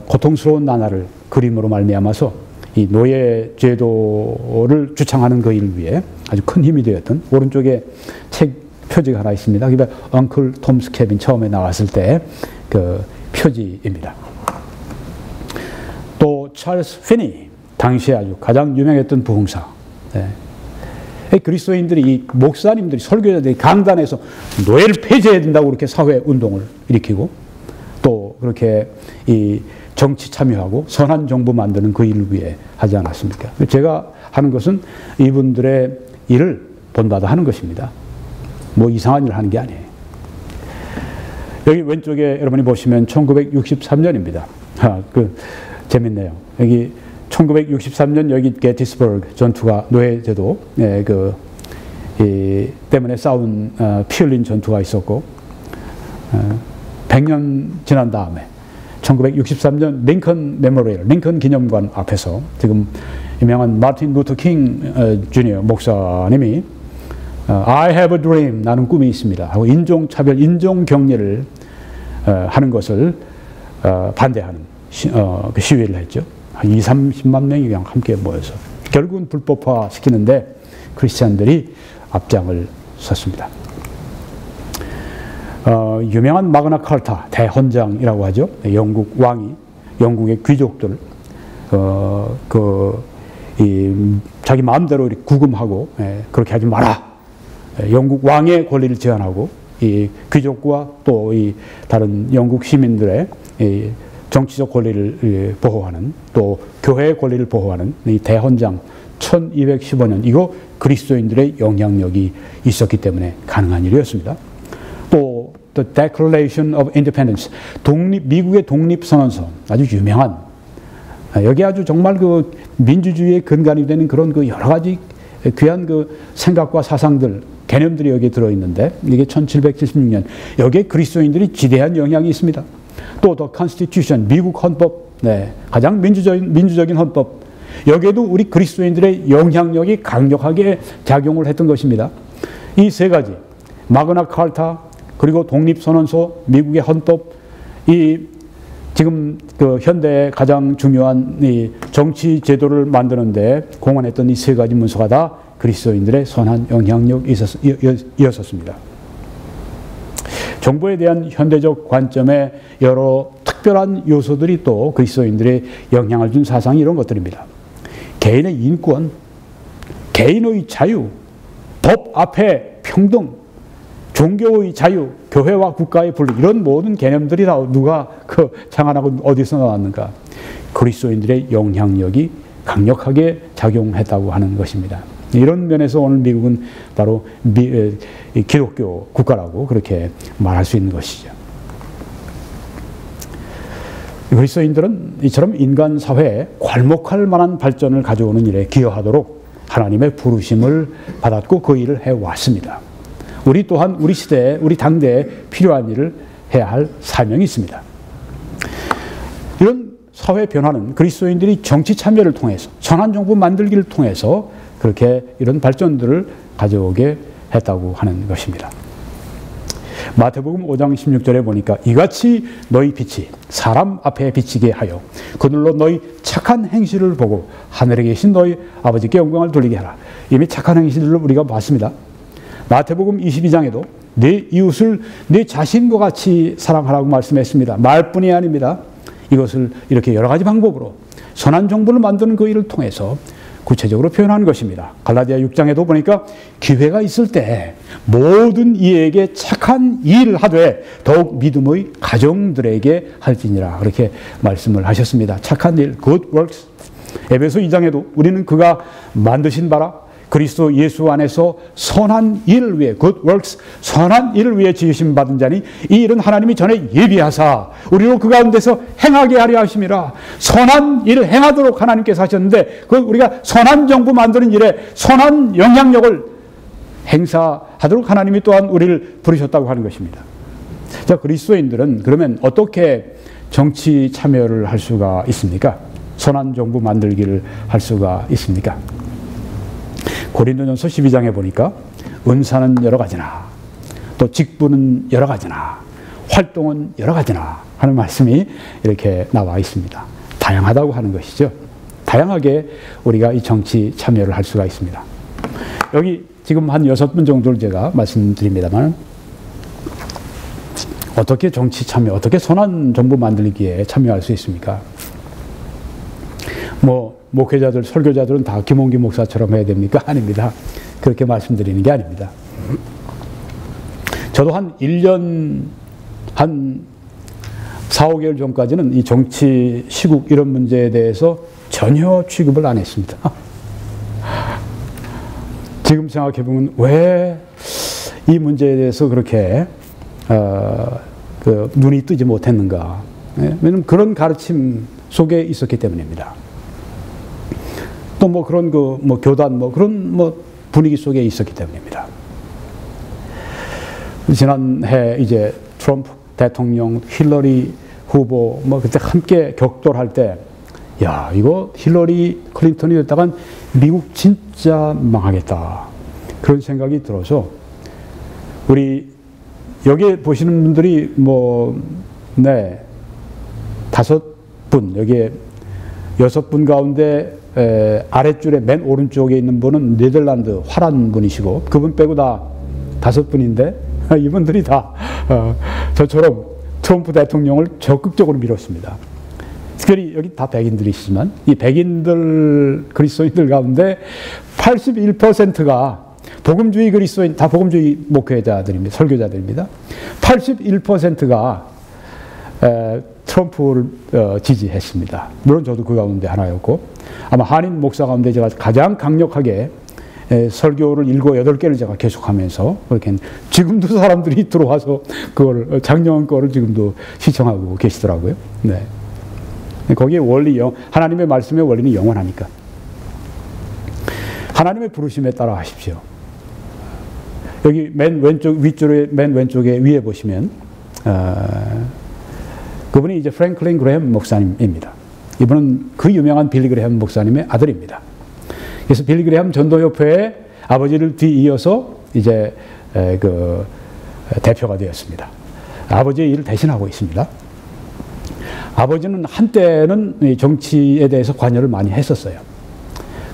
고통스러운 나날을 그림으로 말미암아서 이 노예 제도를 주창하는 그 일을 위해 아주 큰 힘이 되었던, 오른쪽에 책 표지가 하나 있습니다. 그게 엉클 톰 스케빈 처음에 나왔을 때 그 표지입니다. 또 찰스 피니, 당시에 아주 가장 유명했던 부흥사. 네. 그리스도인들이, 이 목사님들이, 설교자들이 강단에서 노예를 폐지해야 된다고 그렇게 사회 운동을 일으키고, 또 그렇게 이 정치 참여하고 선한 정부 만드는 그 일을 위해 하지 않았습니까? 제가 하는 것은 이분들의 일을 본받아 하는 것입니다. 뭐 이상한 일을 하는 게 아니에요. 여기 왼쪽에 여러분이 보시면 1963년입니다. 재밌네요. 여기 1963년 여기 게티스버그 전투가, 노예제도 때문에 싸운 피 흘린 전투가 있었고, 100년 지난 다음에 1963년 링컨 메모리얼, 링컨 기념관 앞에서 지금 유명한 마틴 루터 킹 주니어 목사님이 I have a dream, 나는 꿈이 있습니다 하고 인종차별, 인종격리를 하는 것을 반대하는 그 시위를 했죠. 한 20-30만 명이 그냥 함께 모여서 결국은 불법화 시키는데 크리스찬들이 앞장을 섰습니다. 유명한 마그나 칼타, 대헌장이라고 하죠. 영국 왕이 영국의 귀족들 자기 마음대로 이렇게 구금하고 그렇게 하지 마라. 영국 왕의 권리를 제한하고 이 귀족과 또 이 다른 영국 시민들의 이 정치적 권리를 보호하는, 또 교회의 권리를 보호하는 이 대헌장 1215년, 이거 그리스도인들의 영향력이 있었기 때문에 가능한 일이었습니다. 또 The Declaration of Independence, 미국의 독립선언서, 아주 유명한, 여기 아주 정말 그 민주주의의 근간이 되는 그런 그 여러 가지 귀한 그 생각과 사상들, 개념들이 여기에 들어있는데, 이게 1776년, 여기에 그리스도인들이 지대한 영향이 있습니다. 또 The Constitution, 미국 헌법, 가장 민주적인 헌법, 여기에도 우리 그리스도인들의 영향력이 강력하게 작용을 했던 것입니다. 이 세 가지, 마그나 칼타, 그리고 독립선언서, 미국의 헌법, 이 지금 그 현대의 가장 중요한 이 정치 제도를 만드는데 공헌했던 이 세 가지 문서가 다 그리스도인들의 선한 영향력이었습니다. 정부에 대한 현대적 관점의 여러 특별한 요소들이 또 그리스도인들의 영향을 준 사상이 이런 것들입니다. 개인의 인권, 개인의 자유, 법 앞에 평등, 종교의 자유, 교회와 국가의 분리, 이런 모든 개념들이 다 누가 창안하고 어디서 나왔는가? 그리스도인들의 영향력이 강력하게 작용했다고 하는 것입니다. 이런 면에서 오늘 미국은 바로 기독교 국가라고 그렇게 말할 수 있는 것이죠. 그리스도인들은 이처럼 인간 사회에 괄목할 만한 발전을 가져오는 일에 기여하도록 하나님의 부르심을 받았고 그 일을 해왔습니다. 우리 또한 우리 시대에, 우리 당대에 필요한 일을 해야 할 사명이 있습니다. 이런 사회 변화는 그리스도인들이 정치 참여를 통해서, 선한 정부 만들기를 통해서 그렇게 이런 발전들을 가져오게 했다고 하는 것입니다. 마태복음 5장 16절에 보니까 이같이 너희 빛이 사람 앞에 비치게 하여 그들로 너희 착한 행실을 보고 하늘에 계신 너희 아버지께 영광을 돌리게 하라. 이미 착한 행실을 우리가 봤습니다. 마태복음 22장에도 내 이웃을 내 자신과 같이 사랑하라고 말씀했습니다. 말뿐이 아닙니다. 이것을 이렇게 여러 가지 방법으로 선한 정부를 만드는 그 일을 통해서 구체적으로 표현하는 것입니다. 갈라디아 6장에도 보니까 기회가 있을 때 모든 이에게 착한 일을 하되 더욱 믿음의 가정들에게 할지니라, 그렇게 말씀을 하셨습니다. 착한 일, good works. 에베소 2장에도 우리는 그가 만드신 바라 그리스도 예수 안에서 선한 일을 위해, good works, 선한 일을 위해 지으심 받은 자니 이 일은 하나님이 전에 예비하사 우리로 그 가운데서 행하게 하려 하심이라. 선한 일을 행하도록 하나님께서 하셨는데 그 우리가 선한 정부 만드는 일에 선한 영향력을 행사하도록 하나님이 또한 우리를 부르셨다고 하는 것입니다. 자, 그리스도인들은 그러면 어떻게 정치 참여를 할 수가 있습니까? 선한 정부 만들기를 할 수가 있습니까? 고린도전서 12장에 보니까 은사는 여러 가지나 또 직분은 여러 가지나 활동은 여러 가지나 하는 말씀이 이렇게 나와 있습니다. 다양하다고 하는 것이죠. 다양하게 우리가 이 정치 참여를 할 수가 있습니다. 여기 지금 한 6분 정도를 제가 말씀드립니다만 어떻게 정치 참여, 어떻게 선한 정부 만들기에 참여할 수 있습니까? 목회자들, 설교자들은 다 김홍기 목사처럼 해야 됩니까? 아닙니다. 그렇게 말씀드리는 게 아닙니다. 저도 한 1년, 한 4, 5개월 전까지는 이 정치, 시국 이런 문제에 대해서 전혀 취급을 안 했습니다. 지금 생각해보면 왜 이 문제에 대해서 그렇게 눈이 뜨지 못했는가. 왜냐하면 그런 가르침 속에 있었기 때문입니다. 또 그런 교단 그런 분위기 속에 있었기 때문입니다. 지난해 이제 트럼프 대통령, 힐러리 후보 그때 함께 격돌할 때, 야, 이거 힐러리 클린턴이 됐다간 미국 진짜 망하겠다. 그런 생각이 들어서 우리 여기 보시는 분들이 5분, 여기에 6분 가운데 아랫줄에 맨 오른쪽에 있는 분은 네덜란드 화란 분이시고 그분 빼고 다 5분인데 이분들이 다 저처럼 트럼프 대통령을 적극적으로 밀었습니다. 특별히 여기 다 백인들이시지만 이 백인들 그리스도인들 가운데 81%가 복음주의 그리스도인, 다 복음주의 목회자들입니다. 설교자들입니다. 81%가 트럼프를 지지했습니다. 물론 저도 그 가운데 하나였고 아마 한인 목사 가운데 제가 가장 강력하게 설교를 7, 8개를 제가 계속하면서 그렇게 지금도 사람들이 들어와서 그걸 작년 거를 지금도 시청하고 계시더라고요. 네. 거기에 원리, 하나님의 말씀의 원리는 영원하니까 하나님의 부르심에 따라 하십시오. 여기 맨 왼쪽 위쪽에 맨 왼쪽에 위에 보시면 그분이 이제 프랭클린 그레햄 목사님입니다. 이분은 그 유명한 빌리 그레햄 목사님의 아들입니다. 그래서 빌리 그레햄 전도협회의 아버지를 뒤이어서 이제 대표가 되었습니다. 아버지의 일을 대신하고 있습니다. 아버지는 한때는 정치에 대해서 관여를 많이 했었어요.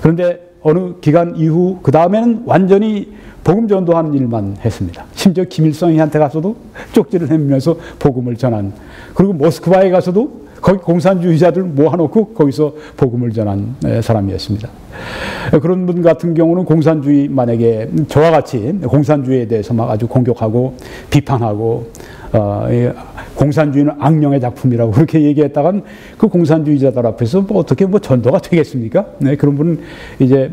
그런데 어느 기간 이후 그 다음에는 완전히 복음 전도하는 일만 했습니다. 심지어 김일성한테 가서도 쪽지를 내밀면서 복음을 전한, 그리고 모스크바에 가서도 거기 공산주의자들 모아놓고 거기서 복음을 전한 사람이었습니다. 그런 분 같은 경우는 공산주의, 만약에 저와 같이 공산주의에 대해서 막 아주 공격하고 비판하고 공산주의는 악령의 작품이라고 그렇게 얘기했다간 그 공산주의자들 앞에서 뭐 어떻게 뭐 전도가 되겠습니까? 네, 그런 분은 이제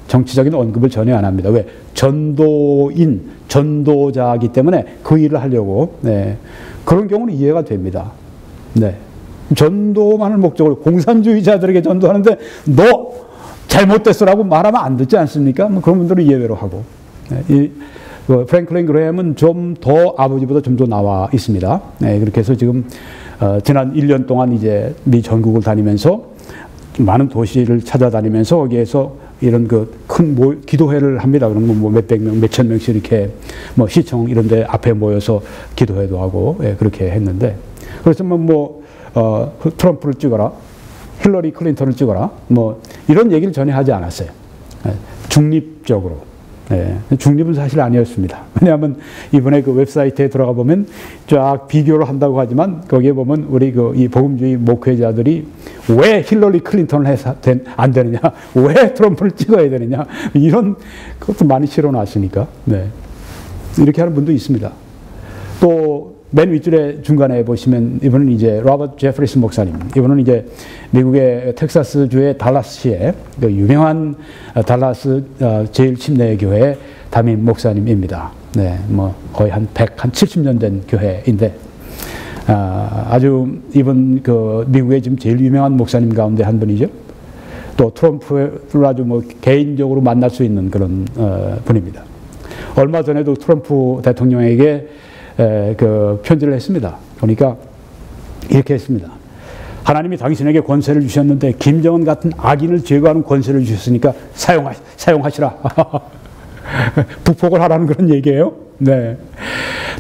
정치적인 언급을 전혀 안 합니다. 왜? 전도인, 전도자이기 때문에 그 일을 하려고. 네. 그런 경우는 이해가 됩니다. 네. 전도만을 목적으로 공산주의자들에게 전도하는데 너 잘못됐어라고 말하면 안 듣지 않습니까? 뭐 그런 분들은 예외로 하고. 네. 프랭클린 그레햄은 좀 더 아버지보다 좀 더 나와 있습니다. 네. 그렇게 해서 지금 지난 1년 동안 이제 미 전국을 다니면서 많은 도시를 찾아다니면서 거기에서 이런 큰 기도회를 합니다. 그러면 뭐 몇백 명, 몇천 명씩 이렇게 뭐 시청 이런 데 앞에 모여서 기도회도 하고, 예, 그렇게 했는데, 그래서 트럼프를 찍어라, 힐러리 클린턴을 찍어라, 뭐 이런 얘기를 전혀 하지 않았어요. 예, 중립적으로. 예, 중립은 사실 아니었습니다. 왜냐하면 이번에 그 웹사이트에 들어가 보면 쫙 비교를 한다고 하지만 거기에 보면 우리 이 복음주의 목회자들이 왜 힐러리 클린턴을 해서 안 되느냐, 왜 트럼프를 찍어야 되느냐, 이런 것도 많이 실어놨으니까. 네. 이렇게 하는 분도 있습니다. 또 맨 윗줄에 중간에 보시면 이분은 이제 로버트 제프리스 목사님. 이분은 이제 미국의 텍사스주의 달라스시의 그 유명한 달라스 제일 침례 교회 담임 목사님입니다. 네, 뭐 거의 한 70년 된 교회인데 아주 이분 그 미국의 지금 제일 유명한 목사님 가운데 한 분이죠. 또 트럼프를 아주 뭐 개인적으로 만날 수 있는 그런 분입니다. 얼마 전에도 트럼프 대통령에게 그 편지를 했습니다. 보니까 이렇게 했습니다. 하나님이 당신에게 권세를 주셨는데 김정은 같은 악인을 제거하는 권세를 주셨으니까 사용하시라. 북폭을 하라는 그런 얘기예요. 네.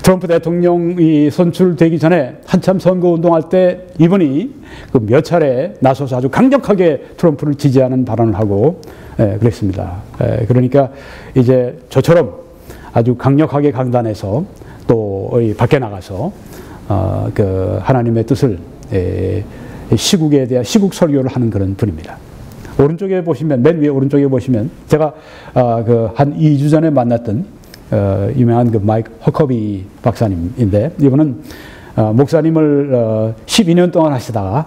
트럼프 대통령이 선출되기 전에 한참 선거운동할 때 이분이 그 몇 차례 나서서 아주 강력하게 트럼프를 지지하는 발언을 하고 그랬습니다. 그러니까 이제 저처럼 아주 강력하게 강단해서 또 밖에 나가서 그 하나님의 뜻을 시국에 대한 시국 설교를 하는 그런 분입니다. 오른쪽에 보시면, 맨 위에 오른쪽에 보시면 제가 한 2주 전에 만났던 유명한 그 마이크 허커비 박사님인데, 이분은 목사님을 12년 동안 하시다가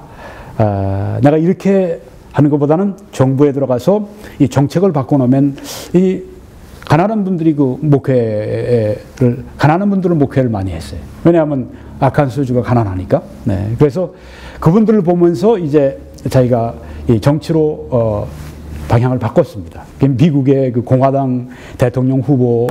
내가 이렇게 하는 것보다는 정부에 들어가서 이 정책을 바꿔놓으면 이 가난한 분들이 가난한 분들은 목회를 많이 했어요. 왜냐하면 아칸소주가 가난하니까. 네. 그래서 그분들을 보면서 이제 자기가 이 정치로 방향을 바꿨습니다. 미국의 그 공화당 대통령 후보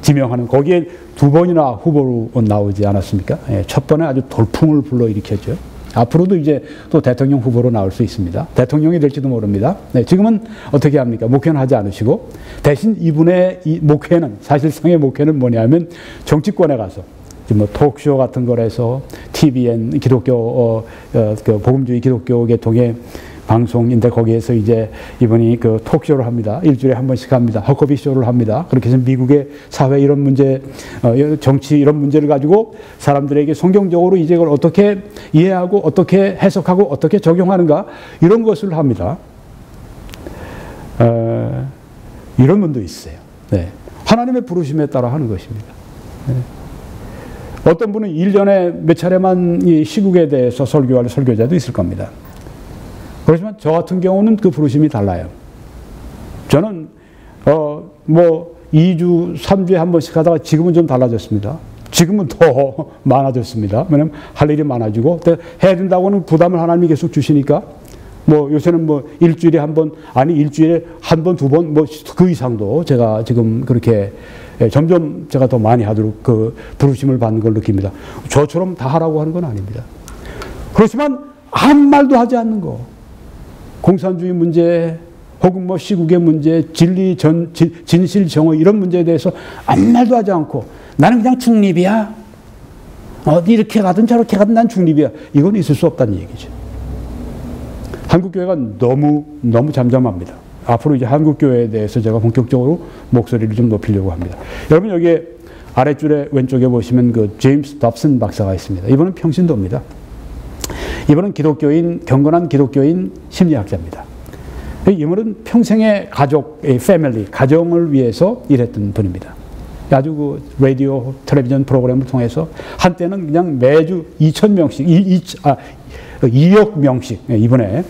지명하는, 거기에 2번이나 후보로 나오지 않았습니까? 예, 첫 번에 아주 돌풍을 불러일으켰죠. 앞으로도 이제 또 대통령 후보로 나올 수 있습니다. 대통령이 될지도 모릅니다. 네, 지금은 어떻게 합니까? 목회는 하지 않으시고, 대신 이분의 이 목회는, 사실상의 목회는 뭐냐면 정치권에 가서 뭐 톡쇼 같은 거에서 TVN 기독교 그 복음주의 기독교 계통의 방송인데, 거기에서 이제 이분이 그 톡쇼를 합니다. 일주일에 한 번씩 합니다. 허커비 쇼를 합니다. 그렇게 해서 미국의 사회 이런 문제, 정치 이런 문제를 가지고 사람들에게 성경적으로 이제 그걸 어떻게 이해하고 어떻게 해석하고 어떻게 적용하는가, 이런 것을 합니다. 이런 분도 있어요. 네. 하나님의 부르심에 따라 하는 것입니다. 네. 어떤 분은 1년에 몇 차례만 이 시국에 대해서 설교할 설교자도 있을 겁니다. 그렇지만 저 같은 경우는 그 부르심이 달라요. 저는 뭐 2주, 3주에 한 번씩 하다가 지금은 좀 달라졌습니다. 지금은 더 많아졌습니다. 왜냐하면 할 일이 많아지고 해야 된다고는 부담을 하나님이 계속 주시니까, 뭐 요새는 뭐 일주일에 한 번, 아니 일주일에 한 번, 2번, 뭐 그 이상도 제가 지금 그렇게 점점 제가 더 많이 하도록 그 부르심을 받는 걸 느낍니다. 저처럼 다 하라고 하는 건 아닙니다. 그렇지만 아무 말도 하지 않는 거, 공산주의 문제 혹은 뭐 시국의 문제, 진리, 진실, 정의 이런 문제에 대해서 아무 말도 하지 않고 나는 그냥 중립이야, 어디 이렇게 가든 저렇게 가든 난 중립이야, 이건 있을 수 없다는 얘기죠. 한국교회가 너무 잠잠합니다. 앞으로 이제 한국교회에 대해서 제가 본격적으로 목소리를 좀 높이려고 합니다. 여러분, 여기에 아랫줄에 왼쪽에 보시면 그 제임스 dobson 박사가 있습니다. 이분은 평신도입니다. 이분은 경건한 기독교인 심리학자입니다. 이분은 평생의 패밀리, 가정을 위해서 일했던 분입니다. 아주 그 라디오, 텔레비전 프로그램을 통해서 한때는 그냥 매주 2,000명씩, 2억 명씩 이번에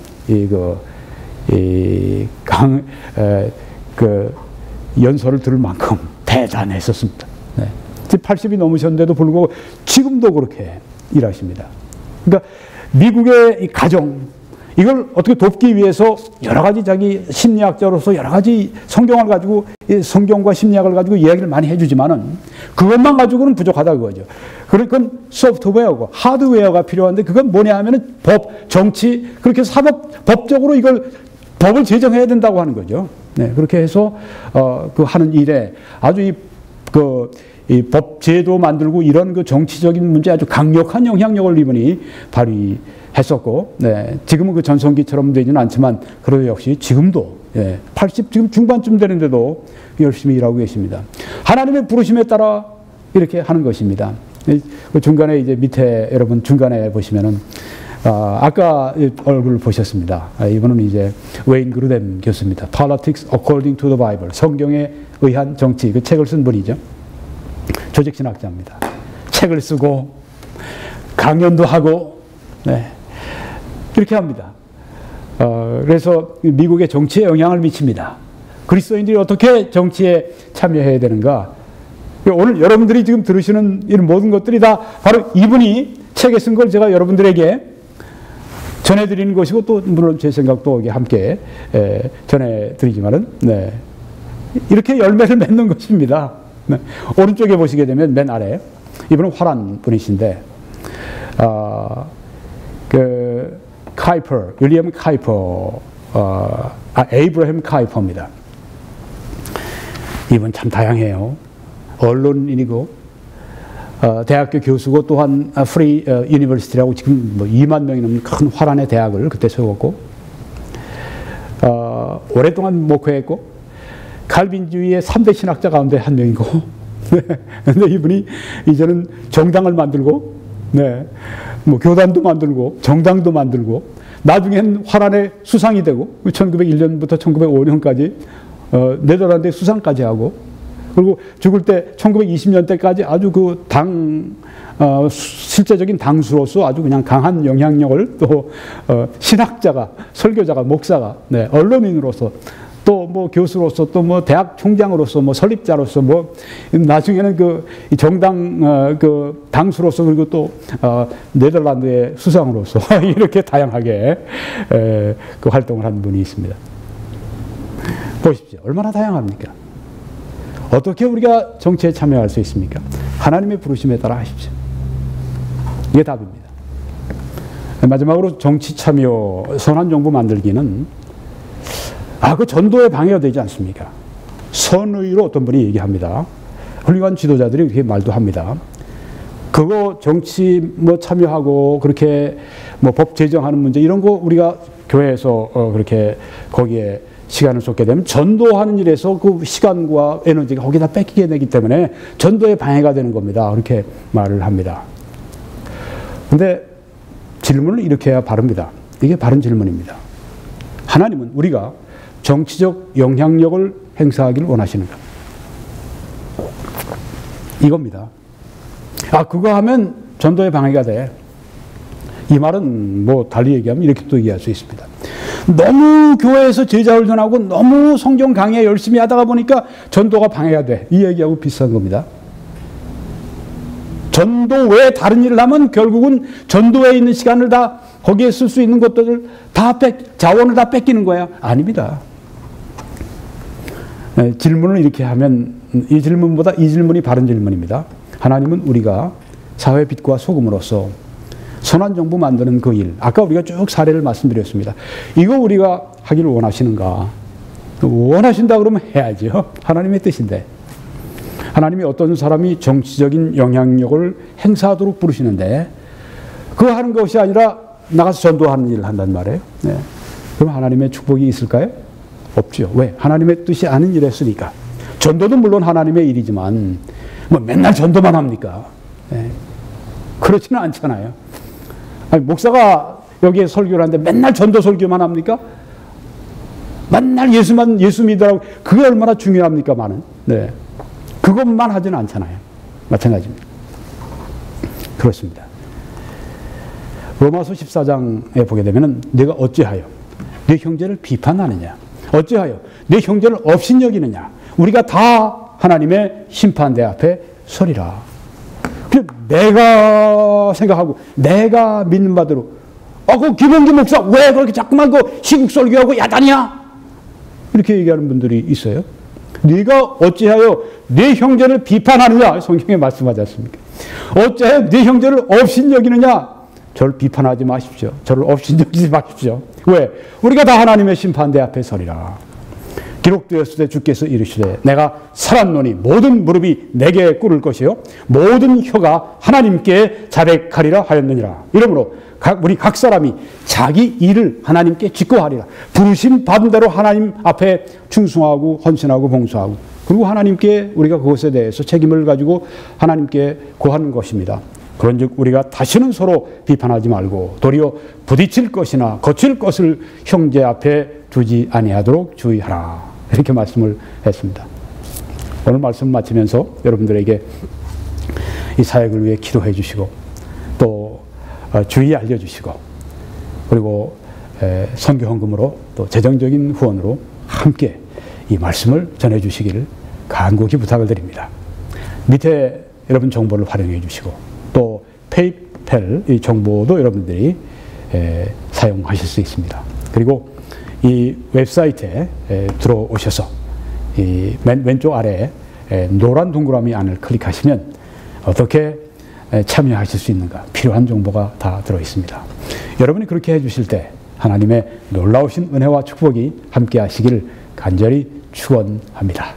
연설을 들을 만큼 대단했었습니다. 네. 80이 넘으셨는데도 불구하고 지금도 그렇게 일하십니다. 그러니까 미국의 이 가정, 이걸 어떻게 돕기 위해서 여러 가지 자기 심리학자로서 여러 가지 성경을 가지고, 성경과 심리학을 가지고 이야기를 많이 해주지만은 그것만 가지고는 부족하다 그거죠. 그러니까 소프트웨어고 하드웨어가 필요한데 그건 뭐냐 하면은 법, 정치, 그렇게 법적으로 법을 제정해야 된다고 하는 거죠. 네, 그렇게 해서, 하는 일에 아주 이 법 제도 만들고 이런 그 정치적인 문제에 아주 강력한 영향력을 이분이 발휘했었고, 네, 지금은 그 전성기처럼 되지는 않지만, 그래도 역시 지금도, 80 지금 중반쯤 되는데도 열심히 일하고 계십니다. 하나님의 부르심에 따라 이렇게 하는 것입니다. 중간에 이제 밑에 여러분 중간에 보시면은, 아까 얼굴을 보셨습니다. 이분은 이제 웨인 그루뎀 교수입니다. Politics According to the Bible. 성경에 의한 정치. 그 책을 쓴 분이죠. 조직신학자입니다. 책을 쓰고 강연도 하고, 네, 이렇게 합니다. 그래서 미국의 정치에 영향을 미칩니다. 그리스도인들이 어떻게 정치에 참여해야 되는가? 오늘 여러분들이 지금 들으시는 이런 모든 것들이 다 바로 이분이 책에 쓴 걸 제가 여러분들에게 전해드리는 것이고, 또 물론 제 생각도 함께 전해드리지만은, 네, 이렇게 열매를 맺는 것입니다. 네. 오른쪽에 보시게 되면 맨 아래, 이분은 화란 분이신데, 윌리엄 카이퍼, 에이브러햄 카이퍼입니다. 이분 참 다양해요. 언론인이고, 대학교 교수고, 또한 프리 유니버시티라고 지금 뭐 2만 명이 넘는 큰 화란의 대학을 그때 세웠고, 오랫동안 목회했고, 칼빈주의의 3대 신학자 가운데 한 명이고, 네. 근데 이분이 이제는 정당을 만들고, 네, 뭐 교단도 만들고, 정당도 만들고, 나중엔 화란의 수상이 되고, 1901년부터 1905년까지 네덜란드의 수상까지 하고, 그리고 죽을 때 1920년대까지 아주 실제적인 당수로서 아주 그냥 강한 영향력을, 또 신학자가, 설교자가, 목사가, 네, 언론인으로서, 또 뭐 교수로서, 또 뭐 대학 총장으로서, 뭐 설립자로서, 뭐 나중에는 정당 당수로서, 그리고 또 네덜란드의 수상으로서 이렇게 다양하게 활동을 한 분이 있습니다. 보십시오. 얼마나 다양합니까? 어떻게 우리가 정치에 참여할 수 있습니까? 하나님의 부르심에 따라 하십시오. 이게 답입니다. 마지막으로 정치 참여, 선한 정부 만들기는 그 전도에 방해가 되지 않습니까? 선의로 어떤 분이 얘기합니다. 훌륭한 지도자들이 그렇게 말도 합니다. 그거 정치 뭐 참여하고 그렇게 뭐 법 제정하는 문제 이런 거 우리가 교회에서 그렇게 거기에 시간을 쏟게 되면 전도하는 일에서 그 시간과 에너지가 거기다 뺏기게 되기 때문에 전도에 방해가 되는 겁니다. 그렇게 말을 합니다. 근데 질문을 이렇게 해야 바릅니다. 이게 바른 질문입니다. 하나님은 우리가 정치적 영향력을 행사하기를 원하시는가? 이겁니다. 그거 하면 전도에 방해가 돼. 이 말은 뭐 달리 얘기하면 이렇게 또 얘기할 수 있습니다. 너무 교회에서 제자 훈련하고 너무 성경 강의 열심히 하다가 보니까 전도가 방해가 돼. 이 얘기하고 비슷한 겁니다. 전도 외에 다른 일을 하면 결국은 전도에 있는 시간을 다 거기에 쓸 수 있는 것들을 다 자원을 다 뺏기는 거야. 아닙니다. 질문을 이렇게 하면 이 질문보다 이 질문이 바른 질문입니다. 하나님은 우리가 사회 빛과 소금으로서 선한 정부 만드는 그 일, 아까 우리가 쭉 사례를 말씀드렸습니다. 이거 우리가 하기를 원하시는가? 원하신다 그러면 해야죠. 하나님의 뜻인데. 하나님이 어떤 사람이 정치적인 영향력을 행사하도록 부르시는데 그거 하는 것이 아니라 나가서 전도하는 일을 한단 말이에요. 네. 그럼 하나님의 축복이 있을까요? 없죠. 왜? 하나님의 뜻이 아닌 일을 했으니까. 전도도 물론 하나님의 일이지만 뭐 맨날 전도만 합니까? 네. 그렇지는 않잖아요. 아니, 목사가 여기에 설교를 하는데 맨날 전도 설교만 합니까? 맨날 예수 믿으라고. 그게 얼마나 중요합니까, 많은? 네. 그것만 하지는 않잖아요. 마찬가지입니다. 그렇습니다. 로마서 14장에 보게 되면은 내가 어찌하여 내 형제를 비판하느냐? 어찌하여 내 형제를 업신여기느냐? 우리가 다 하나님의 심판대 앞에 서리라. 내가 생각하고 내가 믿는 바대로 그 김영기 목사 왜 그렇게 자꾸만 그 시국 설교하고 야단이야? 이렇게 얘기하는 분들이 있어요. 네가 어찌하여 내 형제를 비판하느냐? 성경에 말씀하지 않습니까? 어찌하여 내 형제를 업신여기느냐? 저를 비판하지 마십시오. 저를 업신여기지 마십시오. 왜? 우리가 다 하나님의 심판대 앞에 서리라. 기록되었을 때 주께서 이르시되 내가 살았노니 모든 무릎이 내게 꿇을 것이요 모든 혀가 하나님께 자백하리라 하였느니라. 이러므로 우리 각 사람이 자기 일을 하나님께 직고하리라. 부르심 받은 대로 하나님 앞에 충성하고 헌신하고 봉사하고, 그리고 하나님께 우리가 그것에 대해서 책임을 가지고 하나님께 고하는 것입니다. 그런즉 우리가 다시는 서로 비판하지 말고 도리어 부딪힐 것이나 거칠 것을 형제 앞에 두지 아니하도록 주의하라. 이렇게 말씀을 했습니다. 오늘 말씀 마치면서 여러분들에게 이 사역을 위해 기도해 주시고 또 주의 알려주시고 그리고 선교 헌금으로 또 재정적인 후원으로 함께 이 말씀을 전해 주시기를 간곡히 부탁을 드립니다. 밑에 여러분 정보를 활용해 주시고 또 페이팔 이 정보도 여러분들이 사용하실 수 있습니다. 그리고 이 웹사이트에 들어오셔서 이 맨 왼쪽 아래에 노란 동그라미 안을 클릭하시면 어떻게 참여하실 수 있는가, 필요한 정보가 다 들어 있습니다. 여러분이 그렇게 해주실 때 하나님의 놀라우신 은혜와 축복이 함께 하시기를 간절히 축원합니다.